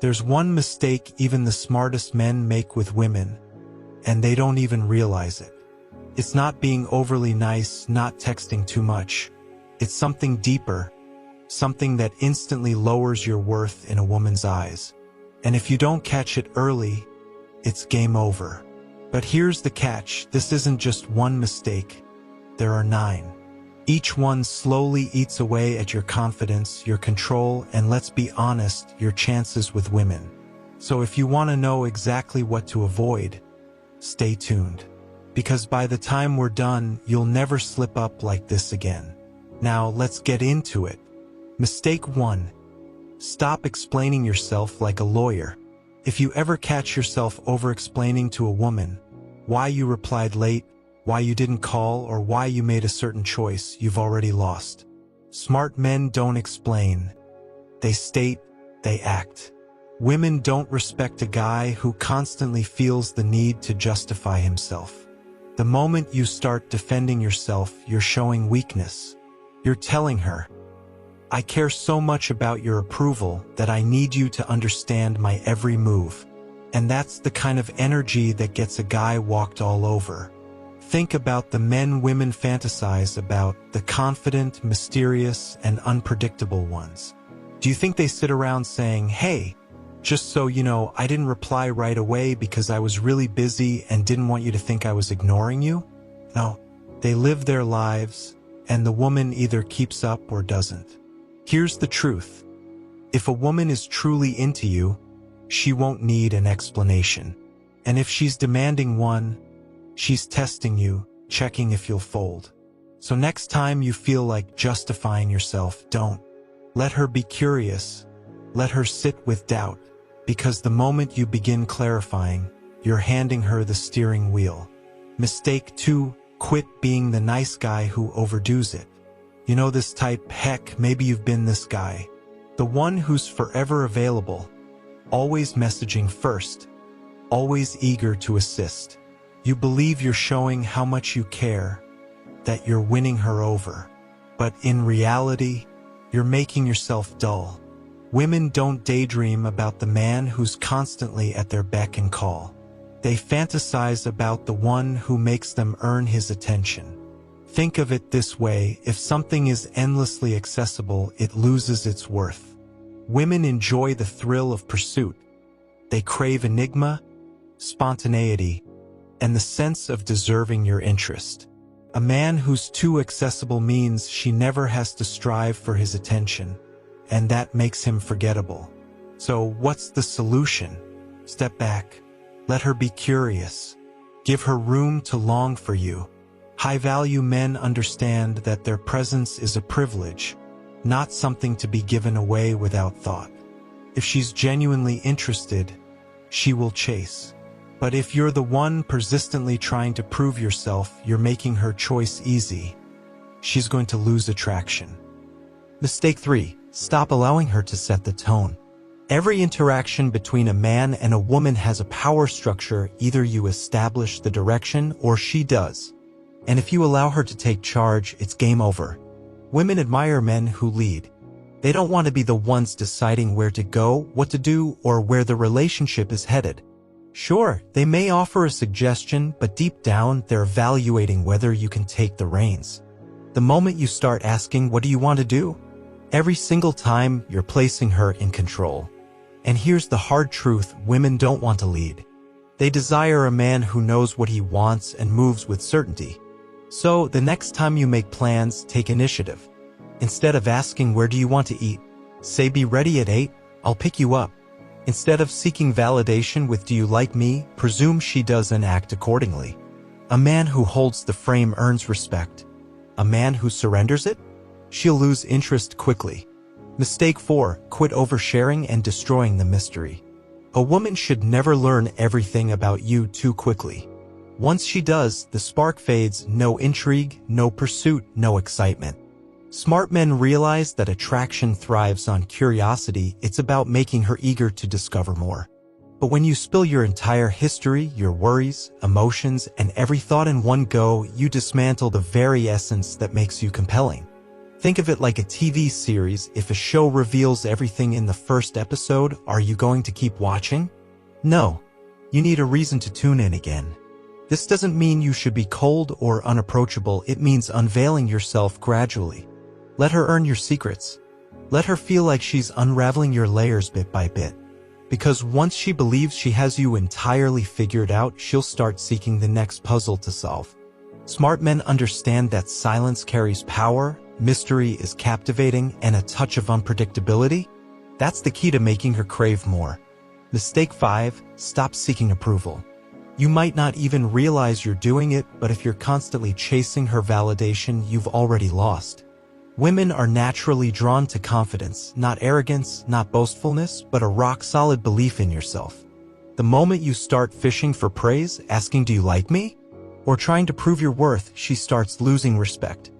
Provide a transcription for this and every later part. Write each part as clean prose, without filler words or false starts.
There's one mistake even the smartest men make with women, and they don't even realize it. It's not being overly nice, not texting too much. It's something deeper, something that instantly lowers your worth in a woman's eyes. And if you don't catch it early, it's game over. But here's the catch, this isn't just one mistake. There are 9. Each one slowly eats away at your confidence, your control, and let's be honest, your chances with women. So if you want to know exactly what to avoid, stay tuned. Because by the time we're done, you'll never slip up like this again. Now let's get into it. Mistake 1. Stop explaining yourself like a lawyer. If you ever catch yourself over-explaining to a woman why you replied late, why you didn't call, or why you made a certain choice, you've already lost. Smart men don't explain. They state, they act. Women don't respect a guy who constantly feels the need to justify himself. The moment you start defending yourself, you're showing weakness. You're telling her, I care so much about your approval that I need you to understand my every move. And that's the kind of energy that gets a guy walked all over. Think about the men women fantasize about, the confident, mysterious, and unpredictable ones. Do you think they sit around saying, hey, just so you know, I didn't reply right away because I was really busy and didn't want you to think I was ignoring you? No, they live their lives, and the woman either keeps up or doesn't. Here's the truth. If a woman is truly into you, she won't need an explanation. And if she's demanding one, she's testing you, checking if you'll fold. So next time you feel like justifying yourself, don't. Let her be curious. Let her sit with doubt. Because the moment you begin clarifying, you're handing her the steering wheel. Mistake 2, quit being the nice guy who overdoes it. You know this type, heck, maybe you've been this guy. The one who's forever available, always messaging first, always eager to assist. You believe you're showing how much you care, that you're winning her over. But in reality, you're making yourself dull. Women don't daydream about the man who's constantly at their beck and call. They fantasize about the one who makes them earn his attention. Think of it this way, if something is endlessly accessible, it loses its worth. Women enjoy the thrill of pursuit. They crave enigma, spontaneity, and the sense of deserving your interest. A man who's too accessible means she never has to strive for his attention, and that makes him forgettable. So what's the solution? Step back. Let her be curious. Give her room to long for you. High-value men understand that their presence is a privilege, not something to be given away without thought. If she's genuinely interested, she will chase. But if you're the one persistently trying to prove yourself, you're making her choice easy. She's going to lose attraction. Mistake 3. Stop allowing her to set the tone. Every interaction between a man and a woman has a power structure. Either you establish the direction or she does. And if you allow her to take charge, it's game over. Women admire men who lead. They don't want to be the ones deciding where to go, what to do, or where the relationship is headed. Sure, they may offer a suggestion, but deep down, they're evaluating whether you can take the reins. The moment you start asking, what do you want to do? Every single time, you're placing her in control. And here's the hard truth, women don't want to lead. They desire a man who knows what he wants and moves with certainty. So, the next time you make plans, take initiative. Instead of asking, where do you want to eat? Say, be ready at 8, I'll pick you up. Instead of seeking validation with, do you like me? Presume she does and act accordingly. A man who holds the frame earns respect. A man who surrenders it? She'll lose interest quickly. Mistake 4. Quit oversharing and destroying the mystery. A woman should never learn everything about you too quickly. Once she does, the spark fades, no intrigue, no pursuit, no excitement. Smart men realize that attraction thrives on curiosity. It's about making her eager to discover more. But when you spill your entire history, your worries, emotions, and every thought in one go, you dismantle the very essence that makes you compelling. Think of it like a TV series. If a show reveals everything in the first episode, are you going to keep watching? No. You need a reason to tune in again. This doesn't mean you should be cold or unapproachable. It means unveiling yourself gradually. Let her earn your secrets. Let her feel like she's unraveling your layers bit by bit. Because once she believes she has you entirely figured out, she'll start seeking the next puzzle to solve. Smart men understand that silence carries power, mystery is captivating, and a touch of unpredictability. That's the key to making her crave more. Mistake 5, stop seeking approval. You might not even realize you're doing it, but if you're constantly chasing her validation, you've already lost. Women are naturally drawn to confidence, not arrogance, not boastfulness, but a rock-solid belief in yourself. The moment you start fishing for praise, asking "do you like me?" or trying to prove your worth, she starts losing respect.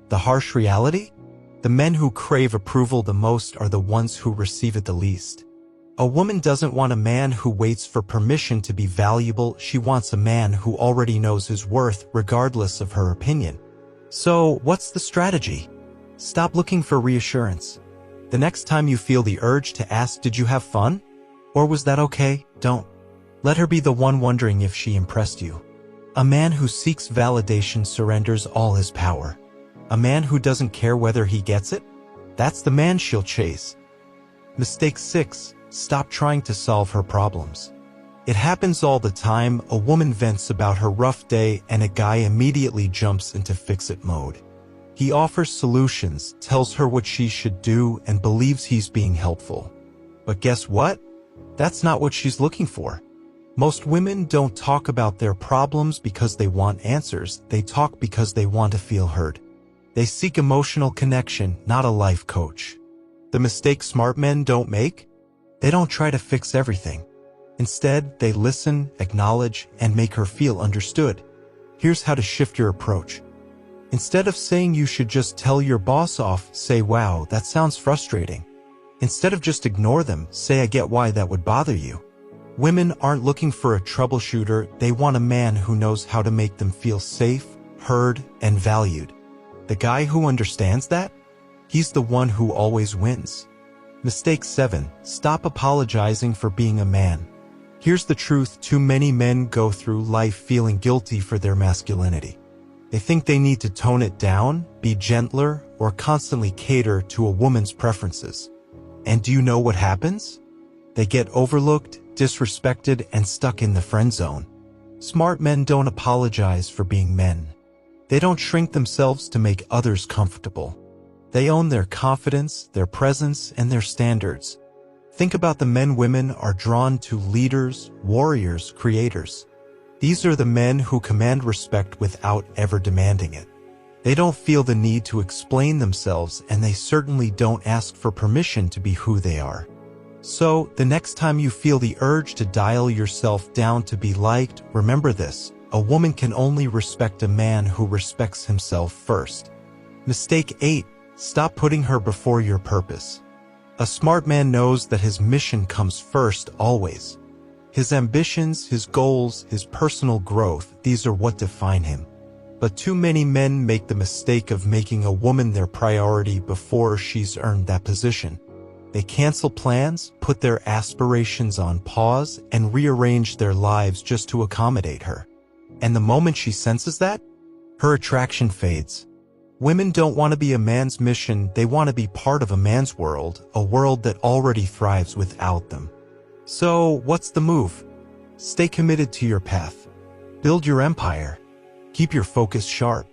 The harsh reality? The men who crave approval the most are the ones who receive it the least. A woman doesn't want a man who waits for permission to be valuable. She wants a man who already knows his worth, regardless of her opinion. So, what's the strategy? Stop looking for reassurance. The next time you feel the urge to ask, "Did you have fun?" or "Was that okay?" don't. Let her be the one wondering if she impressed you. A man who seeks validation surrenders all his power. A man who doesn't care whether he gets it? That's the man she'll chase. Mistake 6. Stop trying to solve her problems. It happens all the time. A woman vents about her rough day and a guy immediately jumps into fix-it mode. He offers solutions, tells her what she should do, and believes he's being helpful. But guess what? That's not what she's looking for. Most women don't talk about their problems because they want answers. They talk because they want to feel heard. They seek emotional connection, not a life coach. The mistake smart men don't make? They don't try to fix everything. Instead, they listen, acknowledge, and make her feel understood. Here's how to shift your approach. Instead of saying you should just tell your boss off, say, "Wow, that sounds frustrating." Instead of just ignore them, say, "I get why that would bother you." Women aren't looking for a troubleshooter. They want a man who knows how to make them feel safe, heard, and valued. The guy who understands that? He's the one who always wins. Mistake 7. Stop apologizing for being a man. Here's the truth. Too many men go through life feeling guilty for their masculinity. They think they need to tone it down, be gentler, or constantly cater to a woman's preferences. And do you know what happens? They get overlooked, disrespected, and stuck in the friend zone. Smart men don't apologize for being men. They don't shrink themselves to make others comfortable. They own their confidence, their presence, and their standards. Think about the men women are drawn to: leaders, warriors, creators. These are the men who command respect without ever demanding it. They don't feel the need to explain themselves, and they certainly don't ask for permission to be who they are. So, the next time you feel the urge to dial yourself down to be liked, remember this: a woman can only respect a man who respects himself first. Mistake 8. Stop putting her before your purpose. A smart man knows that his mission comes first, always. His ambitions, his goals, his personal growth, these are what define him. But too many men make the mistake of making a woman their priority before she's earned that position. They cancel plans, put their aspirations on pause, and rearrange their lives just to accommodate her. And the moment she senses that, her attraction fades. Women don't want to be a man's mission. They want to be part of a man's world, a world that already thrives without them. So, what's the move? Stay committed to your path. Build your empire. Keep your focus sharp.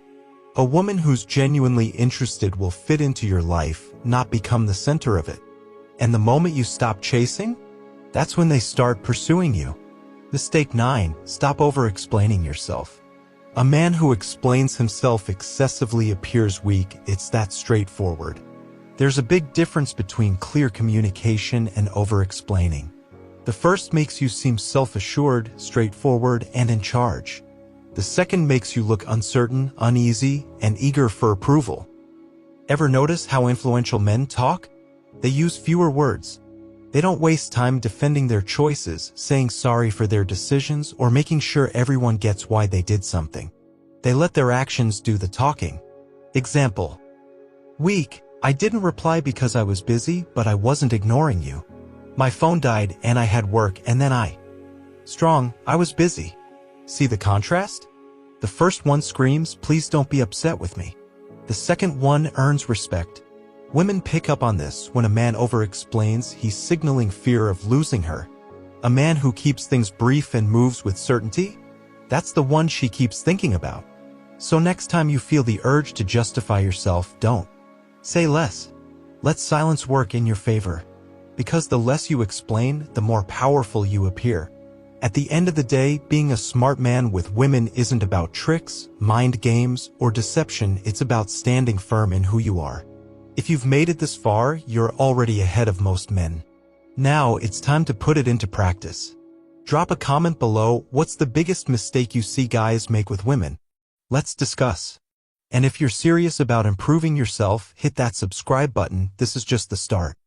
A woman who's genuinely interested will fit into your life, not become the center of it. And the moment you stop chasing, that's when they start pursuing you. Mistake 9. Stop over-explaining yourself. A man who explains himself excessively appears weak. It's that straightforward. There's a big difference between clear communication and over-explaining. The first makes you seem self-assured, straightforward, and in charge. The second makes you look uncertain, uneasy, and eager for approval. Ever notice how influential men talk? They use fewer words. They don't waste time defending their choices, saying sorry for their decisions, or making sure everyone gets why they did something. They let their actions do the talking. Example: Weak, I didn't reply because I was busy, but I wasn't ignoring you. My phone died and I had work and then Strong, I was busy. See the contrast? The first one screams, please don't be upset with me. The second one earns respect. Women pick up on this. When a man over-explains, he's signaling fear of losing her. A man who keeps things brief and moves with certainty? That's the one she keeps thinking about. So next time you feel the urge to justify yourself, don't say less. Let silence work in your favor. Because the less you explain, the more powerful you appear. At the end of the day, being a smart man with women isn't about tricks, mind games, or deception. It's about standing firm in who you are. If you've made it this far, you're already ahead of most men. Now it's time to put it into practice. Drop a comment below. What's the biggest mistake you see guys make with women? Let's discuss. And if you're serious about improving yourself, hit that subscribe button. This is just the start.